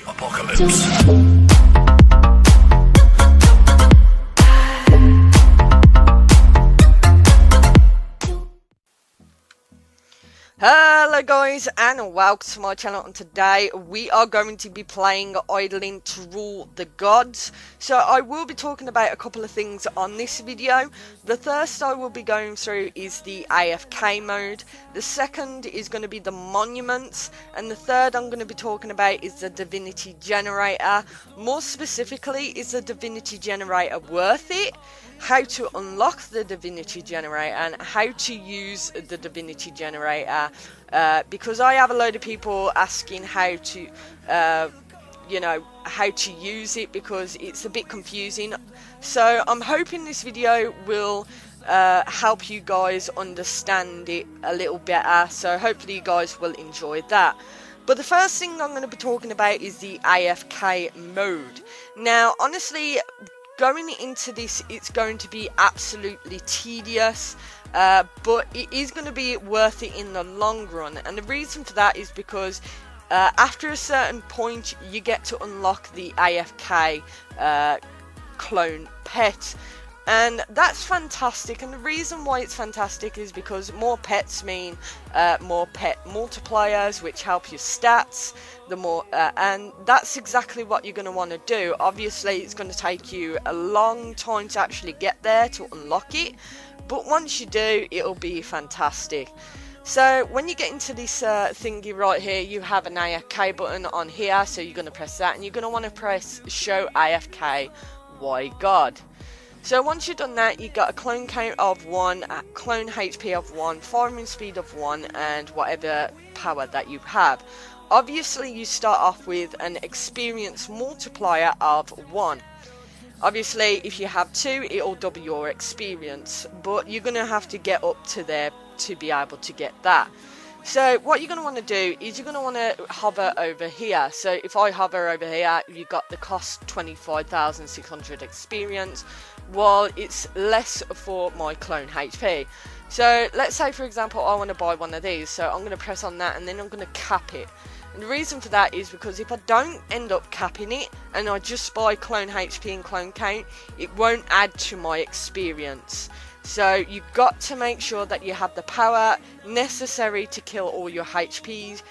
apocalypse. Hello guys and welcome to my channel, and today we are going to be playing Idling to Rule the Gods. So I will be talking about a couple of things on this video. The first I will be going through is the AFK mode, the second is going to be the monuments, and the third I'm going to be talking about is the Divinity Generator. More specifically, is the Divinity Generator worth it? How to unlock the Divinity Generator and how to use the Divinity Generator, because I have a load of people asking how to how to use it, because it's a bit confusing. So I'm hoping this video will help you guys understand it a little better, so hopefully you guys will enjoy that. But the first thing I'm going to be talking about is the AFK mode. Now honestly, going into this, it's going to be absolutely tedious, but it is going to be worth it in the long run. And the reason for that is because after a certain point, you get to unlock the AFK clone pet. And that's fantastic, and the reason why it's fantastic is because more pets mean more pet multipliers, which help your stats. The more and that's exactly what you're going to want to do. Obviously it's going to take you a long time to actually get there to unlock it, but once you do, it'll be fantastic. So when you get into this thingy right here, you have an AFK button on here, so you're going to press that, and you're going to want to press show AFK why God. So once you've done that, you got a clone count of 1, a clone HP of 1, firing speed of 1, and whatever power that you have. Obviously you start off with an experience multiplier of 1. Obviously if you have 2, it'll double your experience, but you're going to have to get up to there to be able to get that. So what you're going to want to do is you're going to want to hover over here. So if I hover over here, you got the cost 25,600 experience, while it's less for my clone HP. So let's say for example I want to buy one of these, so I'm going to press on that and then I'm going to cap it. And the reason for that is because if I don't end up capping it and I just buy clone HP and clone count, it won't add to my experience. So you've got to make sure that you have the power necessary to kill all your HPs,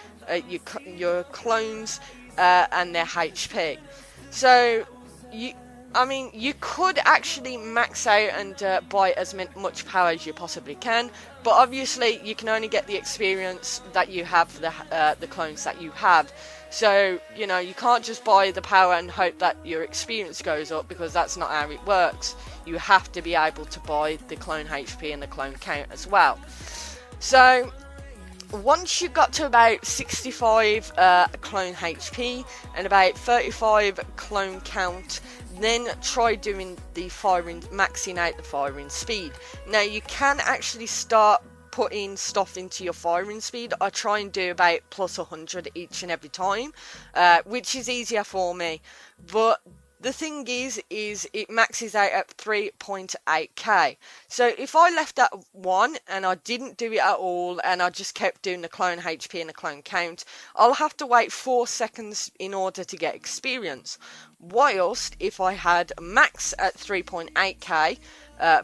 your clones, and their HP. So you could actually max out and buy as much power as you possibly can, but obviously you can only get the experience that you have for the clones that you have. So you can't just buy the power and hope that your experience goes up, because that's not how it works. You have to be able to buy the clone HP and the clone count as well. So once you got to about 65 clone HP and about 35 clone count, then try doing the maxing out the firing speed. Now you can actually start putting stuff into your firing speed. I try and do about plus 100 each and every time, which is easier for me. But the thing is it maxes out at 3.8k. So if I left at 1 and I didn't do it at all and I just kept doing the clone HP and the clone count, I'll have to wait 4 seconds in order to get experience. Whilst if I had max at 3.8k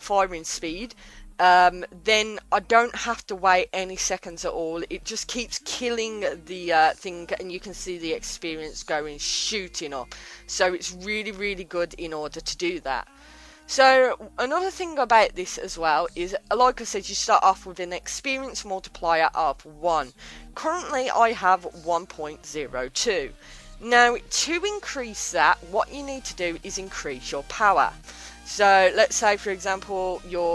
firing speed, then I don't have to wait any seconds at all. It just keeps killing the thing, and you can see the experience going shooting up. So it's really, really good in order to do that. So another thing about this as well is, like I said, you start off with an experience multiplier of 1. Currently I have 1.02. Now to increase that, what you need to do is increase your power. So let's say for example in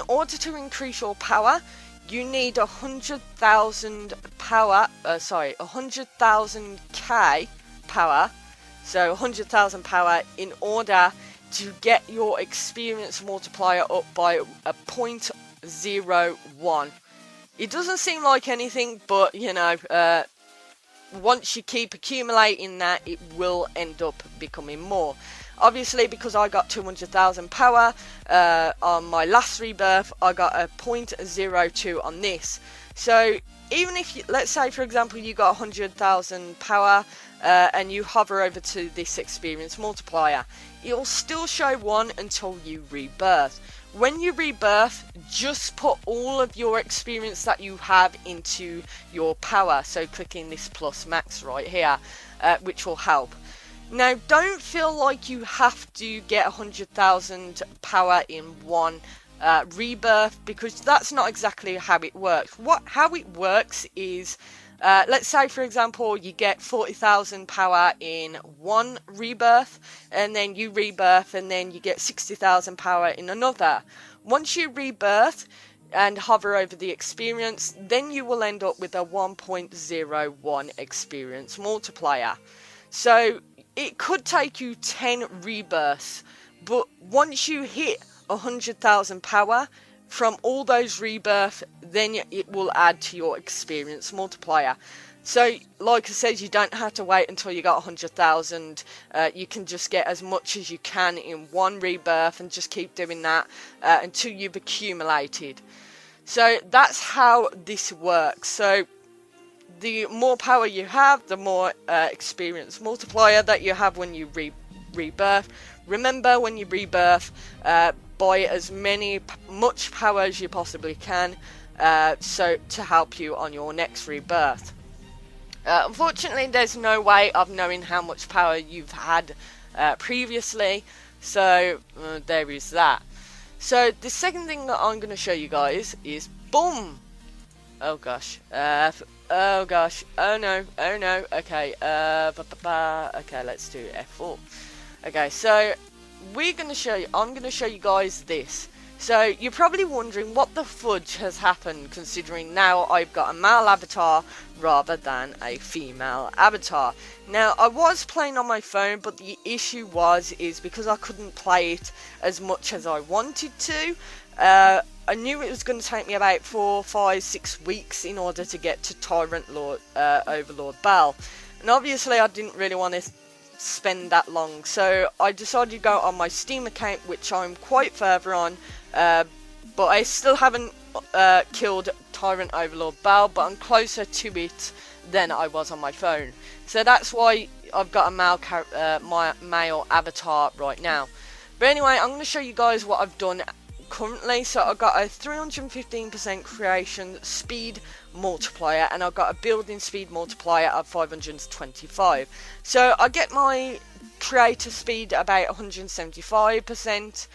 order to increase your power, you need 100,000 power, 100,000k power, so 100,000 power in order to get your experience multiplier up by a 0.01. It doesn't seem like anything, but once you keep accumulating that, it will end up becoming more. Obviously, because I got 200,000 power on my last rebirth, I got a 0.02 on this. So even if you, let's say for example you got 100,000 power and you hover over to this experience multiplier, it'll still show 1 until you rebirth. When you rebirth, just put all of your experience that you have into your power, so clicking this plus max right here, which will help. Now, don't feel like you have to get 100,000 power in one rebirth, because that's not exactly how it works. How it works is, let's say for example you get 40,000 power in one rebirth, and then you rebirth and then you get 60,000 power in another. Once you rebirth and hover over the experience, then you will end up with a 1.01 experience multiplier. So it could take you 10 rebirths, but once you hit 100,000 power from all those rebirths, then it will add to your experience multiplier. So like I said, you don't have to wait until you got 100,000. You can just get as much as you can in one rebirth and just keep doing that until you've accumulated. So that's how this works. So the more power you have, the more experience multiplier that you have when you rebirth. Remember, when you rebirth, buy as much power as you possibly can, so to help you on your next rebirth. Unfortunately, there's no way of knowing how much power you've had previously, so there is that. So the second thing that I'm going to show you guys is boom. Oh gosh. Oh gosh. Oh no. Oh no. Okay. Okay, let's do F4. Okay, so I'm going to show you guys this. So you're probably wondering what the fudge has happened, considering now I've got a male avatar rather than a female avatar. Now, I was playing on my phone, but the issue is because I couldn't play it as much as I wanted to. I knew it was going to take me about 4, 5, 6 weeks in order to get to Tyrant Lord, Overlord Bell. And obviously I didn't really want to spend that long, so I decided to go on my Steam account, which I'm quite further on, but I still haven't killed Tyrant Overlord Bell, but I'm closer to it than I was on my phone. So that's why I've got a male avatar right now. But anyway, I'm going to show you guys what I've done currently. So I've got a 315% creation speed multiplier, and I've got a building speed multiplier of 525. So I get my creator speed about 175%,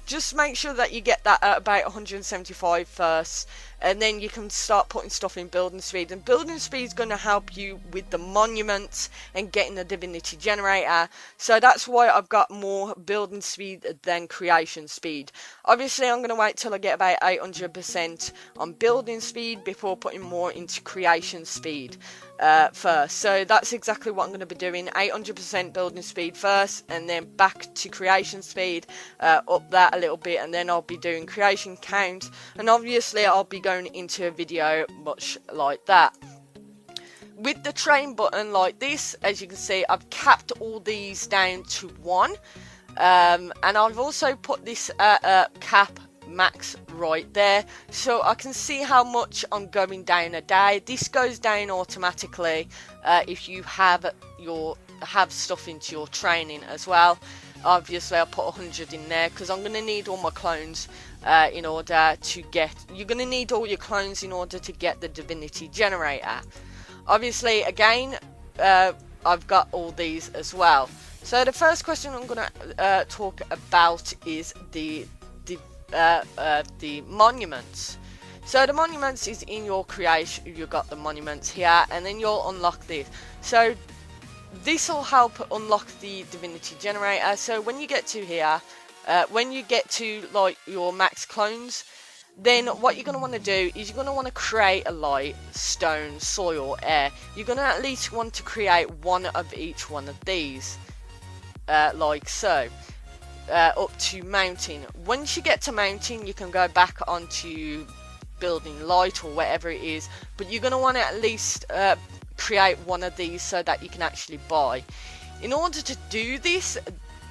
just make sure that you get that at about 175 first, and then you can start putting stuff in building speed. And building speed is going to help you with the monuments and getting the Divinity Generator. So that's why I've got more building speed than creation speed. Obviously I'm going to wait till I get about 800% on building speed before putting more into creation speed first. So that's exactly what I'm going to be doing. 800% building speed first, and then back to creation speed, up that a little bit, and then I'll be doing creation count, and obviously I'll be going into a video much like that. With the train button like this, as you can see, I've capped all these down to 1, and I've also put this cap max right there, so I can see how much I'm going down a day. This goes down automatically if you have stuff into your training as well. Obviously I put 100 in there because I'm going to need all my clones in order to get, you're going to need all your clones in order to get the Divinity Generator. Obviously again, I've got all these as well. So the first question I'm going to talk about is the monuments. So the monuments is in your creation. You've got the monuments here, and then you'll unlock this. So this will help unlock the Divinity Generator. So when you get to here, when you get to like your max clones, then what you're going to want to do is you're going to want to create a light, stone, soil, air. You're going to at least want to create one of each one of these, like so, up to mountain. Once you get to mountain, you can go back onto building light or whatever it is, but you're going to want to at least create one of these so that you can actually buy. In order to do this,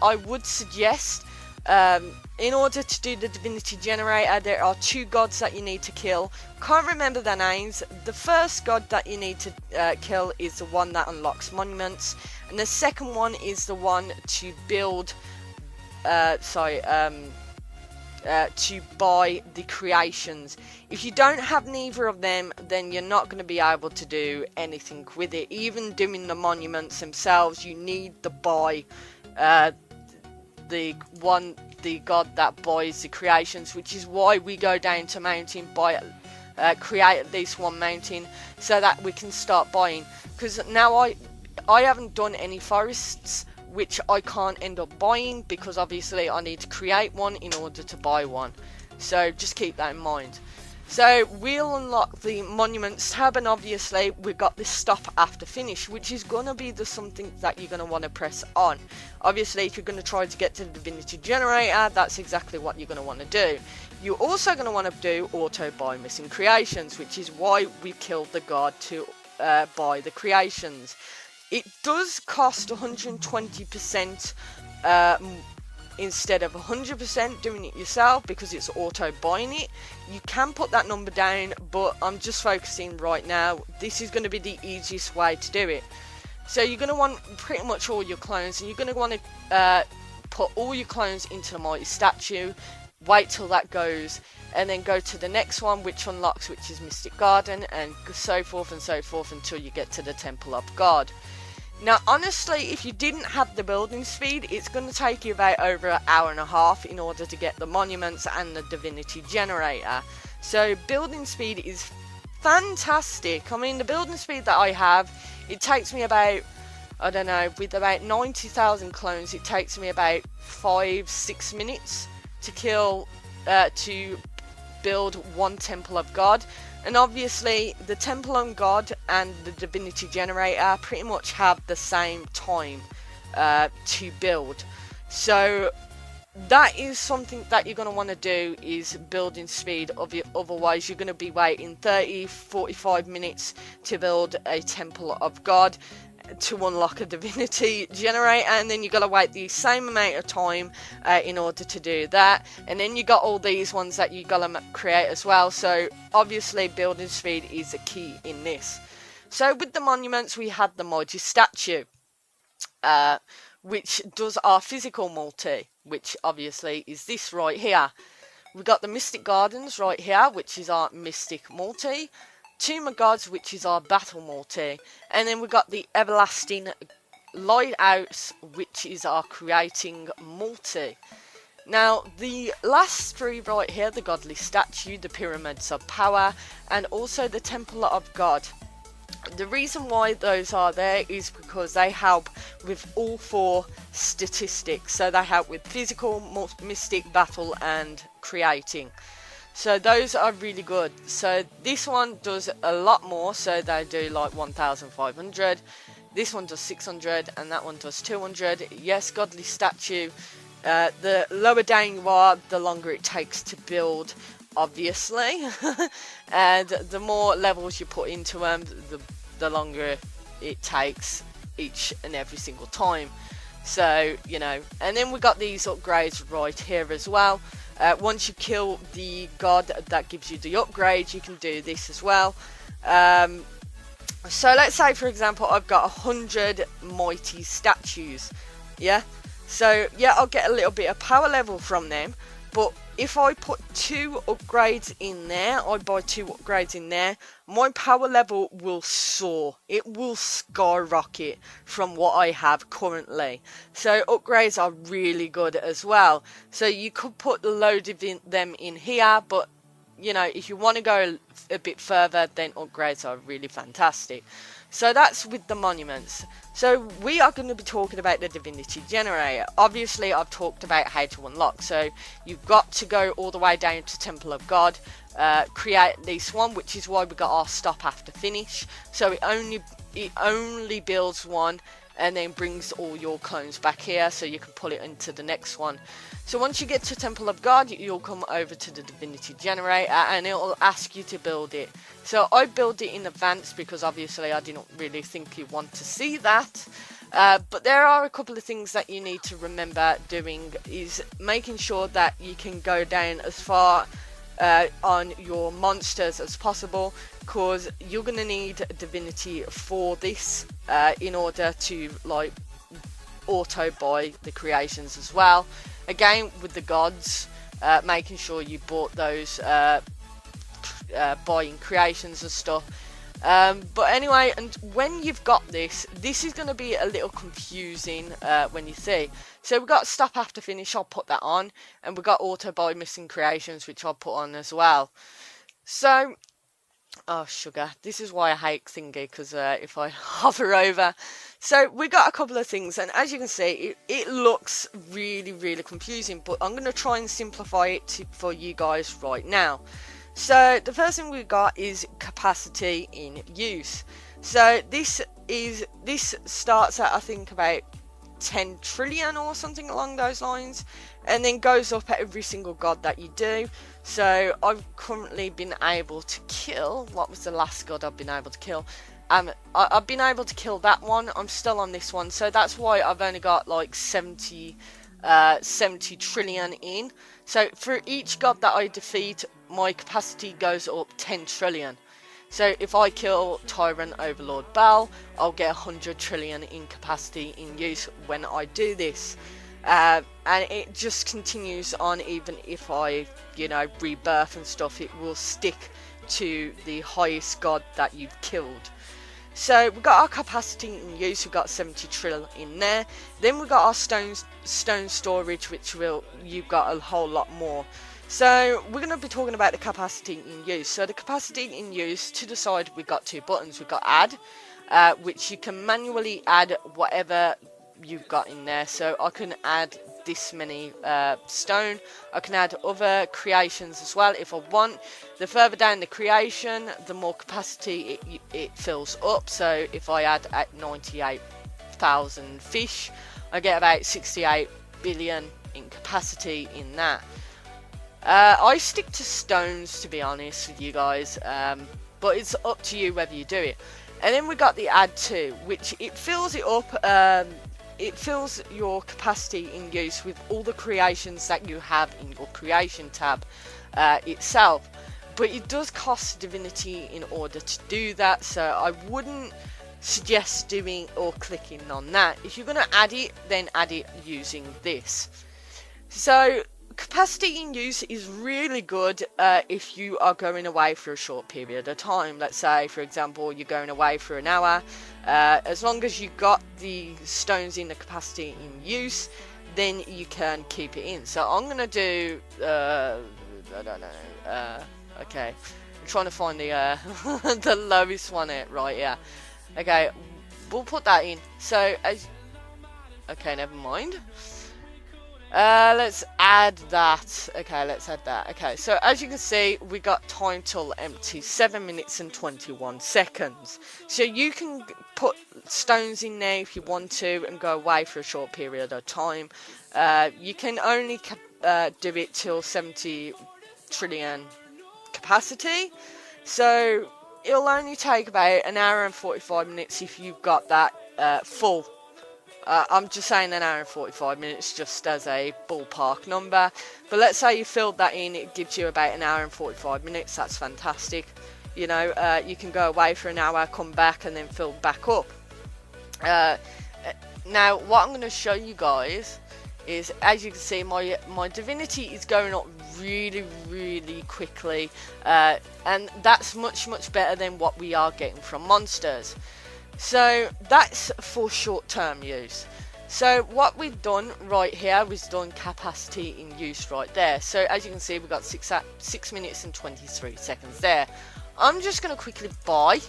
I would suggest In order to do the Divinity Generator, there are 2 gods that you need to kill. Can't remember their names. The first god that you need to kill is the one that unlocks monuments, and the second one is the one to build to buy the creations. If you don't have neither of them, then you're not going to be able to do anything with it. Even doing the monuments themselves, you need to buy the god that buys the creations, which is why we go down to mountain, create at least one mountain so that we can start buying. Because now I haven't done any forests, which I can't end up buying, because obviously I need to create one in order to buy one. So just keep that in mind. So we'll unlock the monuments tab, and obviously we've got this stop after finish, which is going to be something that you're going to want to press on. Obviously, if you're going to try to get to the Divinity Generator, that's exactly what you're going to want to do. You're also going to want to do auto buy missing creations, which is why we killed the god to buy the creations. It does cost 120% instead of 100% doing it yourself, because it's auto buying it. You can put that number down, but I'm just focusing right now. This is going to be the easiest way to do it. So you're going to want pretty much all your clones, and you're going to want to put all your clones into the mighty statue, wait till that goes, and then go to the next one which unlocks, which is Mystic Garden, and so forth until you get to the Temple of God. Now, honestly, if you didn't have the building speed, it's going to take you about over an hour and a half in order to get the monuments and the Divinity Generator. So building speed is fantastic. I mean, the building speed that I have, it takes me about, I don't know, with about 90,000 clones, it takes me about 5-6 minutes to build one Temple of God. And obviously the Temple of God and the Divinity Generator pretty much have the same time to build. So that is something that you're going to want to do, is building speed. Otherwise you're going to be waiting 30-45 minutes to build a Temple of God to unlock a Divinity Generator, and then you got to wait the same amount of time in order to do that. And then you got all these ones that you got to create as well. So obviously building speed is a key in this. So with the monuments, we had the mighty statue, which does our physical multi, which obviously is this right here. We got the Mystic Gardens right here, which is our mystic multi. Tomb of Gods, which is our battle multi, and then we got the Everlasting Lighthouse, which is our creating multi. Now, the last 3 right here, the Godly Statue, the Pyramids of Power, and also the Temple of God. The reason why those are there is because they help with all 4 statistics. So they help with physical, mystic, battle, and creating. So those are really good. So this one does a lot more, so they do like 1,500. This one does 600, and that one does 200. Yes, Godly Statue. The lower down you are, the longer it takes to build, obviously. And the more levels you put into them, the longer it takes each and every single time. So, you know, and then we got these upgrades right here as well. Once you kill the god that gives you the upgrade, you can do this as well. So let's say, for example, I've got 100 mighty statues. Yeah, so yeah, I'll get a little bit of power level from them. But if I put 2 upgrades in there, I buy 2 upgrades in there, my power level will soar. It will skyrocket from what I have currently. So upgrades are really good as well. So you could put a load of them in here, but you know, if you want to go a bit further, then upgrades are really fantastic. So that's with the monuments. So we are going to be talking about the Divinity Generator. Obviously, I've talked about how to unlock. So you've got to go all the way down to Temple of God, create at least one, which is why we got our stop after finish. So it only builds one, and then brings all your clones back here, so you can pull it into the next one. So once you get to Temple of God, you'll come over to the Divinity Generator, and it'll ask you to build it. So I built it in advance because obviously I didn't really think you want to see that. But there are a couple of things that you need to remember doing, is making sure that you can go down as far on your monsters as possible, because you're going to need divinity for this in order to like auto buy the creations as well. Again, with the gods, making sure you bought those buying creations and stuff. But anyway, and when you've got this is going to be a little confusing when you see. So we've got stop after finish, I'll put that on, and we've got auto buy missing creations, which I'll put on as well. So, oh sugar, this is why I hate thingy, because if I hover over. So we got a couple of things, and as you can see, it looks really confusing, but I'm going to try and simplify it for you guys right now. So the first thing we got is capacity in use. So this starts at, I think, about 10 trillion or something along those lines, and then goes up at every single god that you do. So I've currently been able to kill, what was the last god I've been able to kill? I've been able to kill that one. I'm still on this one, so that's why I've only got like 70 trillion in. So for each god that I defeat, my capacity goes up 10 trillion. So if I kill Tyrant Overlord Bell, I'll get 100 trillion in capacity in use when I do this. And it just continues on. Even if I, you know, rebirth and stuff, it will stick to the highest god that you've killed. So we've got our capacity in use, we've got 70 trill in there. Then we've got our stone storage, which you've got a whole lot more. So we're going to be talking about the capacity in use. So the capacity in use, to the side we've got two buttons. We've got add, which you can manually add whatever you've got in there. So I can add this many stone. I can add other creations as well if I want. The further down the creation, the more capacity it fills up. So if I add at 98,000 fish, I get about 68 billion in capacity in that. I stick to stones, to be honest with you guys, but it's up to you whether you do it. And then we got the add to, which it fills it up. It fills your capacity in use with all the creations that you have in your creation tab itself. But it does cost divinity in order to do that, so I wouldn't suggest doing or clicking on that. If you're going to add it, then add it using this. So capacity in use is really good if you are going away for a short period of time. Let's say, for example, you're going away for an hour. As long as you got the stones in the capacity in use, then you can keep it in. So I'm gonna do I don't know. Okay, I'm trying to find the the lowest one here. Right, yeah. Okay, we'll put that in. So okay, never mind. Let's add that. Okay, let's add that. Okay, so as you can see, we got time till empty, 7 minutes and 21 seconds. So you can put stones in there if you want to and go away for a short period of time. You can only do it till 70 trillion capacity. So it'll only take about an hour and 45 minutes if you've got that full. I'm just saying an hour and 45 minutes just as a ballpark number. But let's say you filled that in, it gives you about an hour and 45 minutes. That's fantastic. You know, you can go away for an hour, come back, and then fill back up. Now, what I'm going to show you guys is, as you can see, my divinity is going up really quickly. And that's much better than what we are getting from monsters. So that's for short-term use. So what we've done right here, we've done capacity in use right there. So as you can see, we've got 6 minutes and 23 seconds there. I'm just going to quickly buy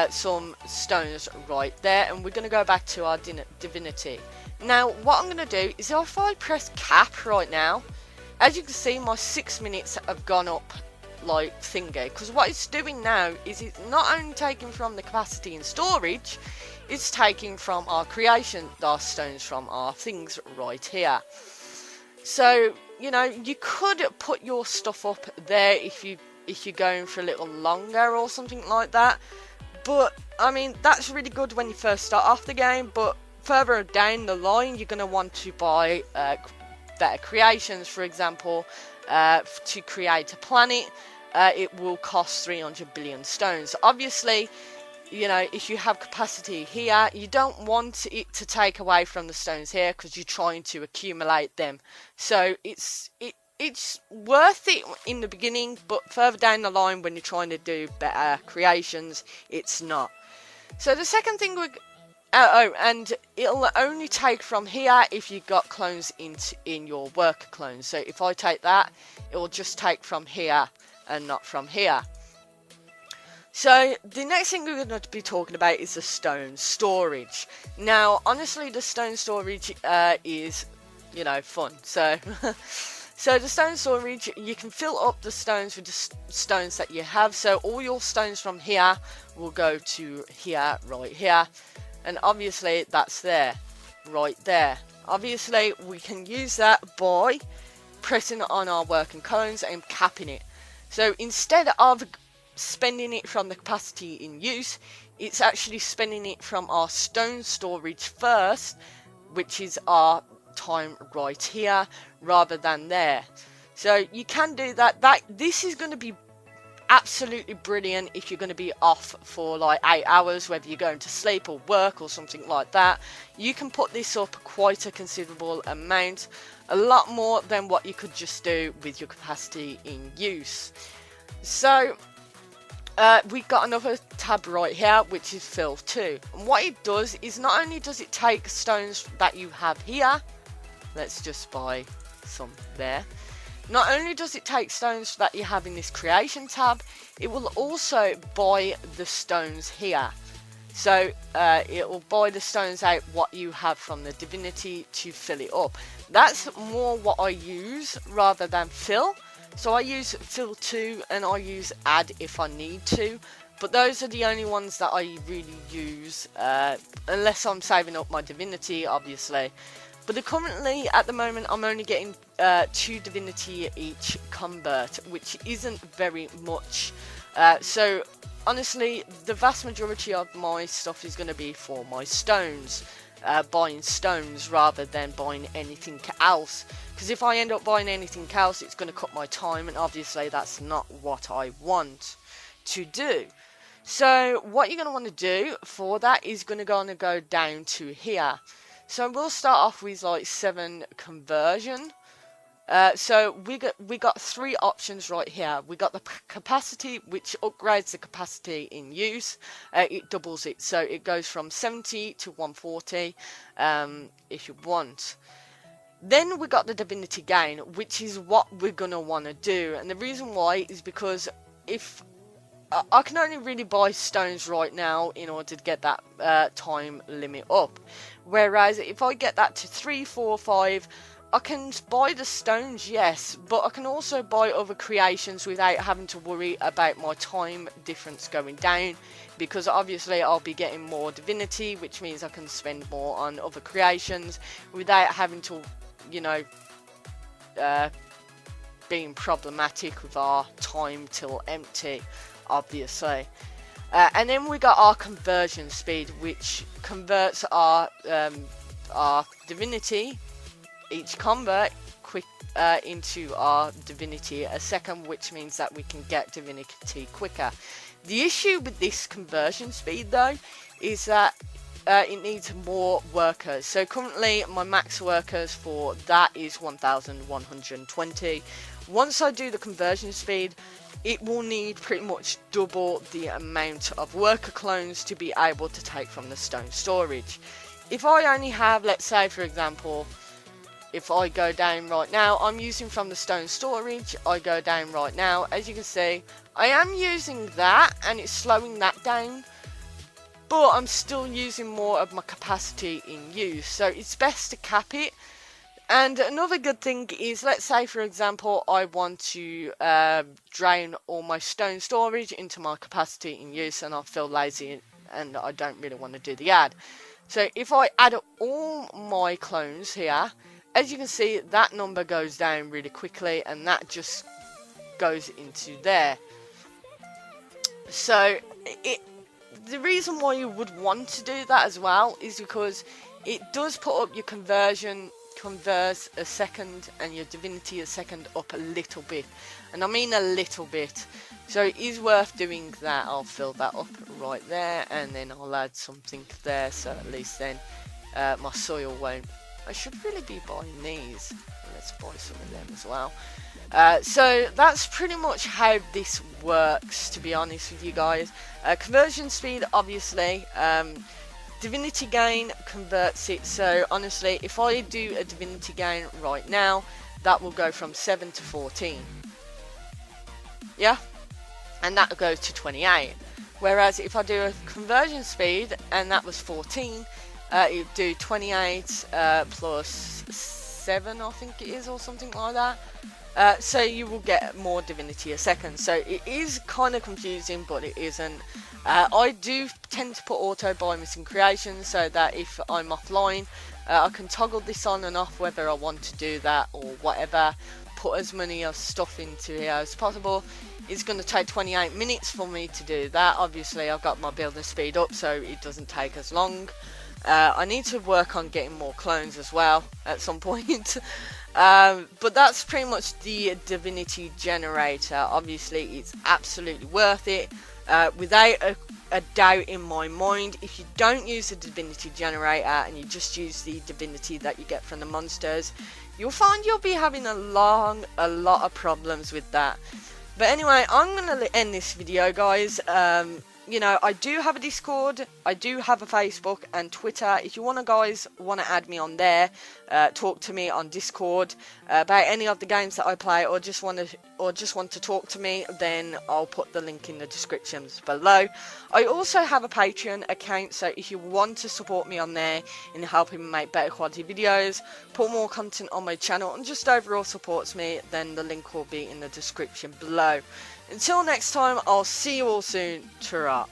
some stones right there, and we're going to go back to our divinity. Now what I'm going to do is, if I press cap right now, as you can see, my 6 minutes have gone up like thingy, because what it's doing now is it's not only taking from the capacity in storage, it's taking from our creation, our stones from our things right here. So you know, you could put your stuff up there if you're going for a little longer or something like that, But I mean, that's really good when you first start off the game, but further down the line you're going to want to buy better creations. For example, to create a planet, it will cost 300 billion stones. Obviously, you know, if you have capacity here, you don't want it to take away from the stones here, because you're trying to accumulate them. So it's worth it in the beginning, but further down the line when you're trying to do better creations, it's not. So the second thing and it'll only take from here if you've got clones in your worker clones. So if I take that, it will just take from here and not from here. So the next thing we're going to be talking about is the stone storage. Now, honestly, the stone storage is, you know, fun. So, so the stone storage, you can fill up the stones with the stones that you have. So all your stones from here will go to here, right here. And obviously that's there, right there. Obviously we can use that by pressing on our working clones and capping it. So instead of spending it from the capacity in use, it's actually spending it from our stone storage first, which is our time right here, rather than there. So you can do that. This is going to be absolutely brilliant if you're going to be off for like 8 hours, whether you're going to sleep or work or something like that. You can put this up quite a considerable amount, a lot more than what you could just do with your capacity in use. So we've got another tab right here, which is fill 2, and what it does is not only does it take stones that you have here, let's just buy some there. Not only does it take stones that you have in this creation tab, it will also buy the stones here. So it will buy the stones out what you have from the Divinity to fill it up. That's more what I use rather than fill. So I use fill 2 and I use add if I need to. But those are the only ones that I really use, unless I'm saving up my Divinity, obviously. But currently, at the moment, I'm only getting 2 Divinity each convert, which isn't very much. So, honestly, the vast majority of my stuff is going to be for my stones. Buying stones rather than buying anything else. Because if I end up buying anything else, it's going to cut my time, and obviously that's not what I want to do. So, what you're going to want to do for that is going to go down to here. So we'll start off with like 7 conversion. So we got 3 options right here. We got the capacity, which upgrades the capacity in use. It doubles it, so it goes from 70 to 140 if you want. Then we got the divinity gain, which is what we're gonna want to do, and the reason why is because if I can only really buy stones right now in order to get that time limit up. Whereas if I get that to 3, 4, 5, I can buy the stones, yes, but I can also buy other creations without having to worry about my time difference going down, because obviously I'll be getting more divinity, which means I can spend more on other creations without having to, you know, being problematic with our time till empty, obviously. And then we got our conversion speed, which converts our divinity, each convert quick into our divinity a second, which means that we can get divinity quicker. The issue with this conversion speed though is that it needs more workers. So currently my max workers for that is 1120. Once I do the conversion speed, it will need pretty much double the amount of worker clones to be able to take from the stone storage. If I only have, let's say for example, if I go down right now, I'm using from the stone storage, I go down right now, as you can see, I am using that and it's slowing that down, but I'm still using more of my capacity in use, so it's best to cap it. And another good thing is, let's say for example I want to drain all my stone storage into my capacity in use and I feel lazy and I don't really want to do the add. So if I add all my clones here, as you can see that number goes down really quickly and that just goes into there. So the reason why you would want to do that as well is because it does put up your converse a second and your divinity a second up a little bit, and I mean a little bit. So it is worth doing that. I'll fill that up right there, and then I'll add something there, so at least then my soil won't. I should really be buying these. Let's buy some of them as well. So that's pretty much how this works, to be honest with you guys. Conversion speed, obviously. Divinity gain converts it, so honestly, if I do a divinity gain right now, that will go from 7 to 14. Yeah? And that will go to 28. Whereas if I do a conversion speed, and that was 14, it would do 28 plus 7, I think it is, or something like that. So you will get more divinity a second. So it is kind of confusing, but it isn't. I do tend to put auto buy missing creations, so that if I'm offline, I can toggle this on and off whether I want to do that or whatever. Put as many stuff into here as possible. It's going to take 28 minutes for me to do that. Obviously I've got my builder speed up, so it doesn't take as long. I need to work on getting more clones as well at some point. But that's pretty much the Divinity Generator. Obviously it's absolutely worth it. Without a doubt in my mind, if you don't use the Divinity Generator and you just use the divinity that you get from the monsters, you'll find you'll be having a lot of problems with that. But anyway, I'm going to end this video, guys. You know, I do have a Discord, I do have a Facebook and Twitter. If you guys want to add me on there, talk to me on Discord about any of the games that I play, or just want to talk to me, then I'll put the link in the descriptions below. I also have a Patreon account, so if you want to support me on there in helping me make better quality videos, put more content on my channel, and just overall supports me, then the link will be in the description below. Until next time, I'll see you all soon. Ta-ra.